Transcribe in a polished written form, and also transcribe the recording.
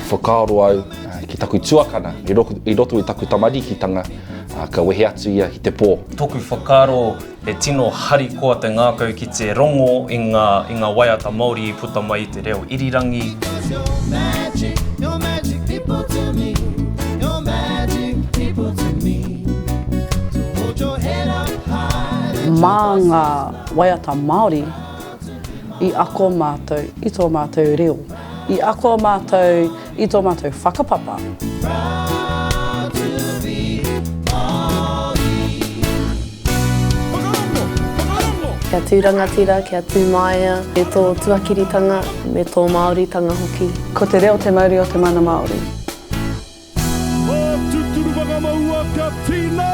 whakaaro au ki taku tuakana, I roto I taku tamarikitanga, ka wehe atu ia I te pō. Toku whakaaro he tino hari koa te ngākau ki te rongo I ngā waiata Māori I puta mai I te reo irirangi. Mā ngā waiata Māori, I ako mātou, I tō mātou reo. I ako mātou, I tō mātou whakapapa. Kia tū rangatira, kia tū māia, me tō tuakiritanga, me tō Māoritanga hoki. Ko te reo te mauri o te mana Māori. O tuturu whakamaua ka tina!